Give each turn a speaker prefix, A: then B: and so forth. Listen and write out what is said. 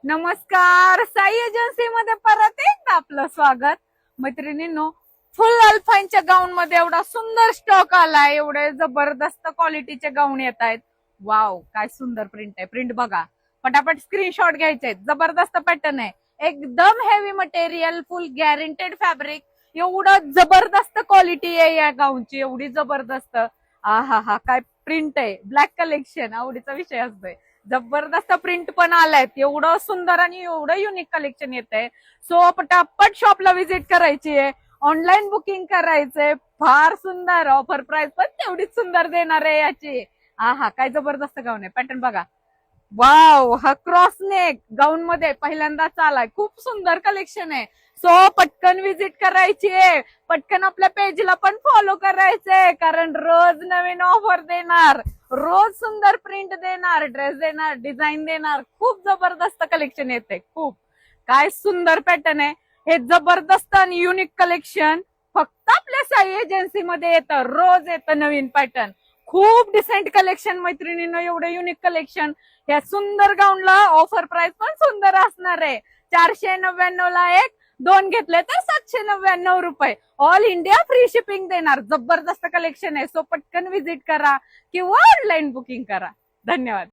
A: नमस्कार, साई एजन्सी मध्ये परत एकदा आपलं स्वागत. मैत्रिणींनो, फुल अल्फाईनच्या गाऊन मध्ये एवढा सुंदर स्टॉक आलाय. एवढे जबरदस्त क्वालिटीचे गाऊन येत आहेत. वाव, काय सुंदर प्रिंट आहे. प्रिंट बघा, पटापट स्क्रीनशॉट घ्यायचे आहेत. जबरदस्त पॅटर्न आहे, एकदम हेवी मटेरियल, फुल गॅरंटेड फॅब्रिक. एवढं जबरदस्त क्वालिटी आहे या गाऊनची, एवढी जबरदस्त. हा हा, काय प्रिंट आहे. ब्लॅक कलेक्शन आवडीचा विषय असतोय. जबरदस्त प्रिंट पण आलायत. एवढं सुंदर आणि एवढं युनिक कलेक्शन येत आहे. सो पटापट शॉपला व्हिजिट करायची आहे, ऑनलाईन बुकिंग करायचंय. फार सुंदर ऑफर प्राइस पण तेवढीच सुंदर देणार आहे याची. हा, काय जबरदस्त गाऊन आहे. पॅटर्न बघा. वाव, हा क्रॉस नेक गाऊन मध्ये पहिल्यांदाच आलाय. खूप सुंदर कलेक्शन आहे. सो पटकन व्हिजिट करायची आहे. पटकन आपल्या पेजला पण फॉलो करायचंय, कारण रोज नवीन ऑफर देणार, रोज सुंदर प्रिंट देणार, ड्रेस देणार, डिझाईन देणार. खूप जबरदस्त कलेक्शन येते. खूप काय सुंदर पॅटर्न आहे. हे जबरदस्त आणि युनिक कलेक्शन फक्त आपल्या साई एजन्सी मध्ये येतं. रोज येतं नवीन पॅटर्न. खूप डिसेंट कलेक्शन मैत्रिणींनो, एवढं युनिक कलेक्शन. या सुंदर गाऊनला ऑफर प्राइस पण सुंदर असणार आहे. 499 ला एक, दोन घेतले तर 799 रुपये. ऑल इंडिया फ्री शिपिंग देणार. जबरदस्त कलेक्शन आहे. सो पटकन व्हिजिट करा किंवा ऑनलाईन बुकिंग करा. धन्यवाद.